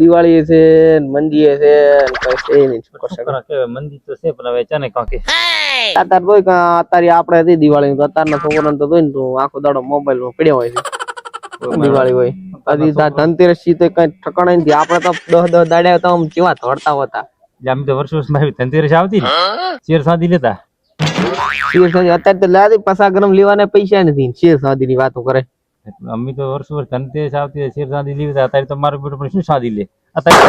દિવાળી છે મંદી છે કઈ છે નહીં મંદી તો છે પણ હવે ચાને કાંકે અત્યારે જોઈ અત્યારે આપણે હતી દિવાળી તો અત્યારના છોકરાને તો જોઈ ને તું આખો દાડો મોબાઈલ માં પડ્યો હોય છે દિવાળી હોય હજી ધનતેરસ થી તો કઈ ઠકાણા નથી આપણે તો 10 દાડ્યા તો આમ કેવા ધોડતા હતા અમે તો વર્ષમાં ધનતેરસ આવતી ને શેર સાદી લેતા શેર સાદી અત્યારે તો લાદી 50 ગ્રામ લેવાના પૈસા નથી શેર સાદી ની વાતો કરે અમે તો વર્ષ ધનતેરસ આવતી શેર સાદી લેતા અત્યારે તો મારો બેટો પણ શું સાદી લે અત્યારે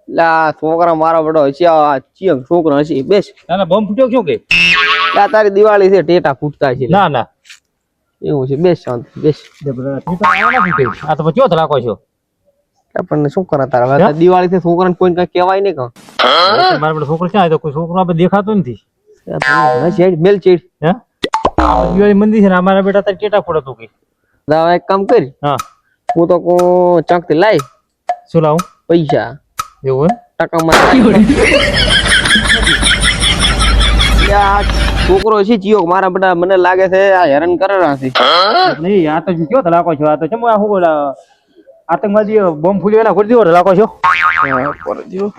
લા છોકરા મારા બેટો હશે છોકરો હશે બેસ બોમ્બ ફૂટ્યો ક્यों કે તારી દિવાળી છે ટેટા ફૂટતા છે ના ના એવું છે બેસ શાંતિ બેસ આ તો ચો ધડાકો છો આપણને શું કરે તારા દિવાળી છે છોકરાને કોઈ કઈ કહેવાય નહીં કા મારા બેટો છોકરો ક્યાં આવ્યો કોઈ છોકરો આપણે દેખાતો નથી ચેડ મેલ ચેડ હે દિવાળી મંદી છે ને અમારા બેટા તાર ટેટા ફોડતો કે દાવા એક કામ કરી હા હું તો કો ચંક થી લાય શું લાવું પૈસા એવું છોકરો છે ચિયો મારા બેટા મને લાગે છે આ હેરાન કરે છે નહીં આ તો કયો ધડાકો છો આ તો ચમ આ હું બોલા આતંકવાદી બોમ્બ ફૂલ્યો એના કરી દીધો ધડાકો છો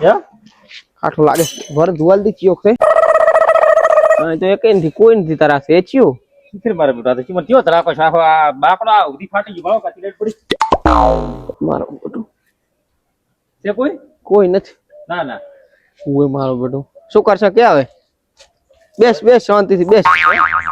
હે આઠો લાગે ભર દુવાલ થી ચિયો છે તો એક નથી કોઈ નથી તારા છે ચિયો મારા બેટા તો ચમ કયો ધડાકો છો આખો આ બાકડો આ ઉધી ફાટી ગયો ભાવ કાતી લેટ પડી મારો બેટો છે કોઈ નથી ના ના ઓય મારો બેટો શું કરશે કે આવે બેસ બેસ શાંતિથી બેસ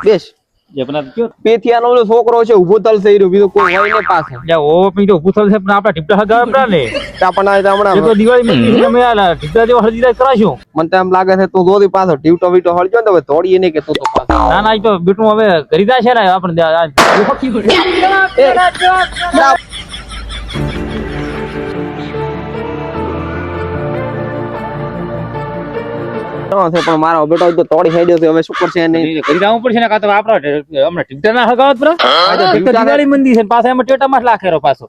બેસ જે બના કયો પેથિયાનો ઓલો છોકરો છે ઊભો તલ થઈ રહ્યો બીજો કોઈ હોય ને પાસે જા ઓ પી તો પૂછલ છે પણ આપડા ટીપડા હગાવ આપડા ને તાપણા હમણાં એ તો દિવાળી માં અમે આલા ટીપડા જેવા હળદીરાજ કરાશું મને તો એમ લાગે છે તું દોડી પાછો ટીવટો વીટો હળજો ને હવે તોડીએ નહીં કે તું તો પાછો ના ના એ તો બેટું હવે ખરીદા છે ને આપણે પણ મારો બેટો તો તોડી ખાઈ છે હવે શું કરશે ખરીદાવું પડશે ને કા તો આપડા હમણાં ટીપડા ના હગાવત પર દિવાળી મંદી છે પાછા એમાં ટેટા માં લાખેરો પાછો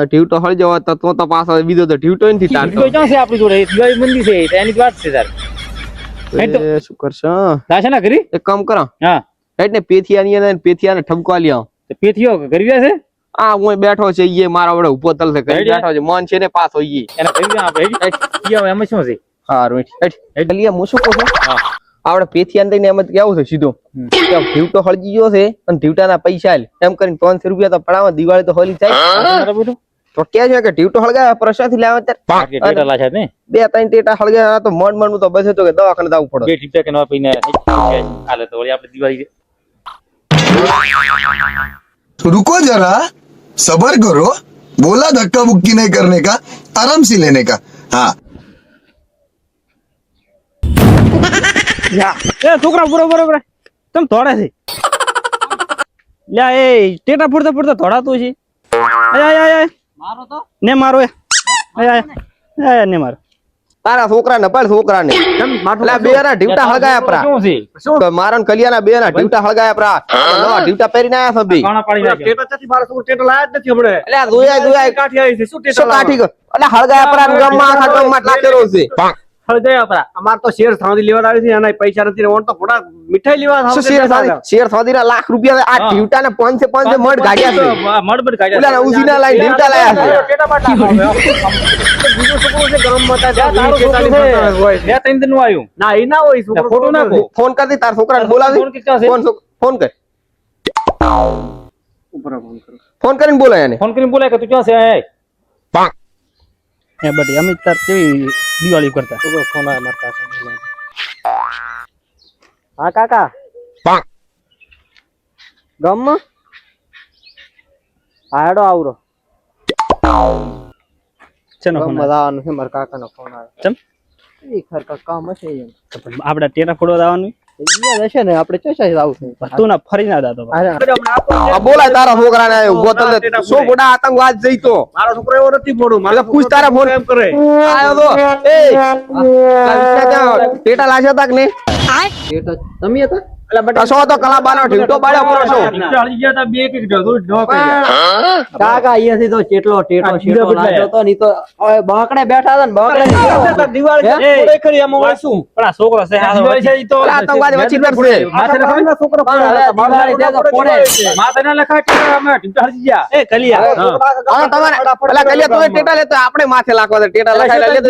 ટીવટો હળી જવા તો તો પાછો બીજો તો ટીવટો નથી તારતો ક્યાં છે આપણી જોડે દિવાળી મંદી છે એની જ વાત છે તાર શું કરશે તાશે ના કરી એક કામ કરો હા રાઈટ ને પેથિયાની અને પેથિયાને ઠપકો લ્યો તો પેથીઓ કરી છે આ હું બેઠો છે ઈ મારા વડે ઉભો તલ છે કરી બેઠો છે મન છે ને પાછો ઈ એને કરી દે આપણે એમ શું છે હારું હેટ લિયા હું શું કહું છું આપણે પેથિયાને દઈને એમ જ કેવું છે સીધો ઢીવટો હળજી ગયો છે અને ઢીવટાના પૈસા એમ કરીને 500 રૂપિયા તો પડાવો દિવાળી તો હોલી થાય તો કે છે કે ઢીવટો હળગાય પ્રસાદી લાવે ત્યારે બે ત્રણ ટેટા હળગાય તો મન મન તો બસે તો કે દવાખાને જવું પડે બે ટીપા કે ન પીને હાલે તો વળી આપણે દિવાળી रुको जरा सबर करो बोला धक्का मुक्की नहीं करने का आराम से लेने का हाँ એ છોકરા બરોબર તમ ધોડે છે લ્યા એ ટેટા ફૂટતા ફૂટતા ધોડાતું છે આય મારો તો ને મારો આય ને મારો તારા છોકરા ને પાડ છોકરા ને બે ના ઢીવટા હળગાયા પરા શું મારા કલિયાના બે ના ઢીવટા હળગાયા પરા નવા ઢીવટા પહેરીને આયા સબી ટેટા ચાથી મારો છોકરો ટેટા લાયા જ નથી હમણે એટલે જોયા કાઠી આવી છે શું ટેટા કાઠી એટલે હળગાયા પરા ગામમાં આખા ગામમાં લાખેરો છે હળગાયા પરા અમાર તો શેર સાંધી લેવા આવી છે અને પૈસા નથી ઓણ તો થોડા મીઠાઈ લેવા શેર સાંધી ના લાખ રૂપિયા આ ઢીવટા ને 500 મડ ગાડ્યા છે મડ બડ ગાડ્યા ઓલા ઉસીના લાઈ ઢીવટા લાયા છે ટેટા બાટા બીજો છોકરો છે ગરમ મતા તારો છોકરો હોય બે ત્રણ દિન નું આવ્યું ના ઈ ના હોય છોકરો ફોટો નાખો ફોન કરી તાર છોકરાને બોલાવી ફોન કર ઉપર ફોન કરો ફોન કરીને બોલાય એને ફોન કરીને બોલાય કે તું ક્યાં છે એ બડી અમિત તાર કેવી દિવાળી કરતા ફોન આયા માર પાસે હા કાકા ગામમાં આડો આવરો ચનો ફોન મજાનું છે મારા કાકાનો ફોન આવ્યો ચમ એ ખરકા કામ હશે એમ આપણે ટેટા ફોડવા જવાનું ઈ હશે ને આપણે ચેસાઈ જાવ છે તું ના ફરી ના દાતો બોલાય તારા છોકરાને ગોતલ સો ગોડા આતંકવાદ જઈતો મારો છોકરો એવો નથી ફોડું મારે પૂછ તારા ફોન એમ કરે આયો તો એ ટેટા લાગ્યા તા કે ને ટેટા તમે હતા કશો તો કલાબાનો ઢીવટો બાળ્યો પૂરો છો કાકા અહીંયાથી તો ચેટલો ટેટો શેટો લાગ્યો તો ની તો હવે બાકડે બેઠા હતા ને બાકડે પણ આ છોકરો છે આ આતંકવાદી વચ્ચે કરશે એ કલિયા હા તમારે પેલા કલિયા તું ટેટા લેતો આપણે માથે લાખવા દે ટેટા લખાઈ લે દે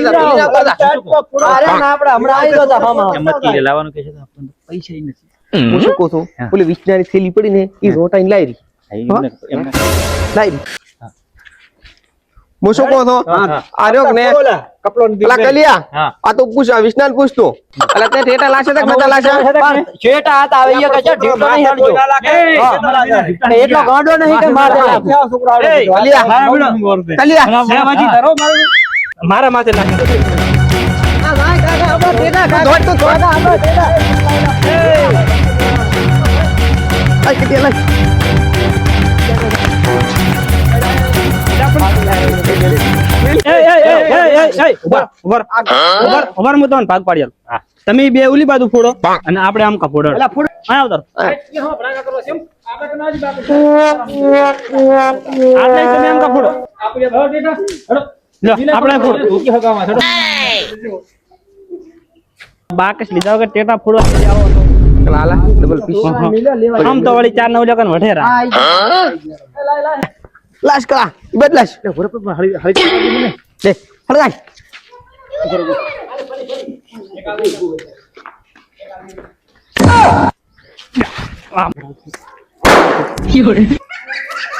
અરે ના આપણે હમણાં આવી તો હતા હમ મત લાવવાનું કે છે તો આપણને પૈસા ઈ નથી હું શું કહું છું ઓલી વિચનારી થેલી પડી ને ઈ રોટાઈને લાયરી લાયરી હું શું કહું છું આર્યો ને પેલા કલિયા આ તો પૂછ વિષ્ણાને પૂછતો એટલે તે ટેટા લાશે તો બધા લાશે ચેટા હતા હવે અહીંયા કચા ઢીકતો નહીં હટજો એટલો ગાંડો નહીં કે મારે કલિયા મારા માથે નાખી ભાગ પાડી તમે બે ઓલી બાજુ ફોડો અને આપણે આમ કા ફોડો આવતા તમે આમ કા ફોડો આપણે ફોડો બાકસ લીધા વગર ટેટા ફોડો લાલા ડબલ પીસ આમ તો વળી 4 9 લગન વઢેરા લાશ કરા બદલાશ લે હળગાય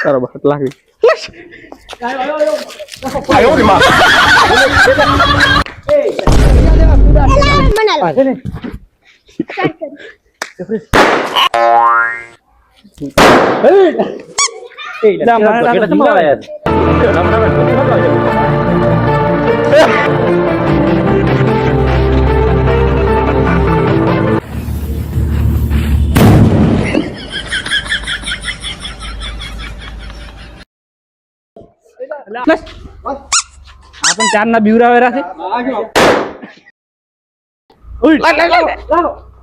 બરાબર લાગી આપણ 4 ના બીવરાવેરા છે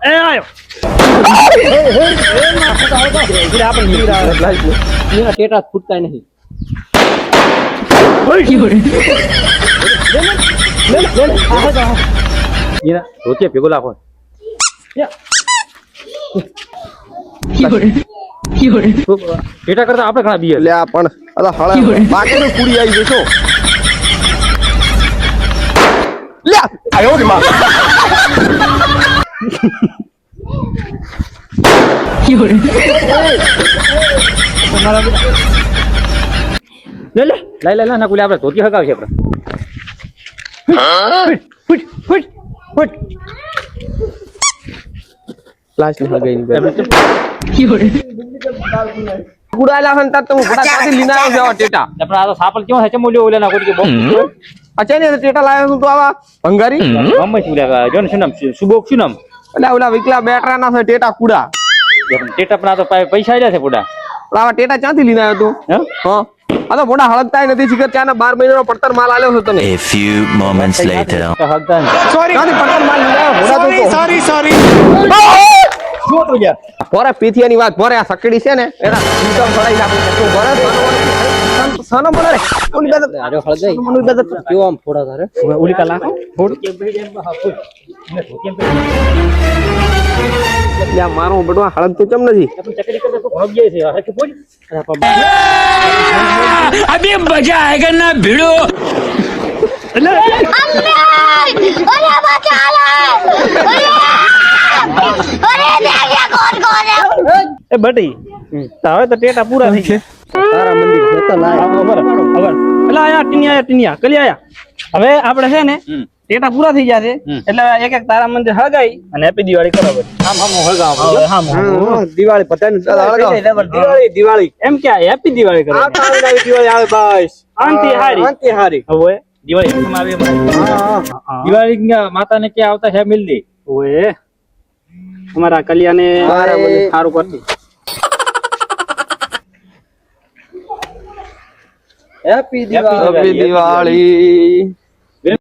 એ આયો ટેટા ફૂટતા નહીં ભેગો લાખો ટેટા કરતા આપણે ઘણા બીએ લે આ પણ આ હળા બાકી તો કુડી આવી જશો લે આયો કે માં લે ના કુલે આપણે ધોતી હગાવ છે આપણે લાશ ની હગાઈ ની કુડાલા હન તા તું ઘોડા કાઢી લીને આવ્યો છે ટેટા આપણે આ તો સાપલ ક્યો છે ચમોલ્યો ઓલે ના કોઈ કે અચ્છા ને ટેટા લાવ્યો છું તો આવા ભંગારી મમ્મી શું લાગે જોન શું નામ સુબોક શું નામ એટલે ઓલા વિકલા બેટરા ના છે ટેટા કુડા ટેટા પણ આ તો પૈસા આલ્યા છે પૂડા આવા ટેટા ક્યાંથી લીને આવ્યો તું હા આ તો મોડા હળગતાય નથી શીખર ચાના 12 મહિનાનો પડતર માલ આલ્યો છે તને A few moments later. Sorry પડતર માલ લીધા મોડા તો સોરી શું તો યાર પોરે પીથિયાની વાત પોરે આ સકડી છે ને એના ઇન્કમ ભરાઈ નાખું તું ભરે સનો બોલે રે ઓલી દાદા આજો હળગાઈ ઓલી દાદા કેવો આમ ફોડા તારે ઓલી કલા ફોડ લ્યા મારો બડવા હળગ તો ચમ નથી ચકડી કરતા તો ભાગ જાય છે હરખી પોડ अभी मजा आएगा ना भिड़ो. એ બટી હવે તો ટેટા પૂરા થઈ ગયા તારા મંદિર જતો લાય એટલે આયા ટીનિયા કલી આયા હવે આપણે છે ને ટેટા પૂરા થઈ ગયા છે એટલે એક એક તારા મંદિર હગાઈ અને હેપી દિવાળી કરો દિવાળી પતાને દિવાળી એમ ક્યાં હેપી દિવાળી કરો દિવાળી આવે બસ શાંતિ હારી હવે દિવાળી આવે દિવાળી માતાને ક્યાં આવતા છે મિલ દે ઓએ અમારા કલ્યાને સારું કરતી હેપી દિવાળી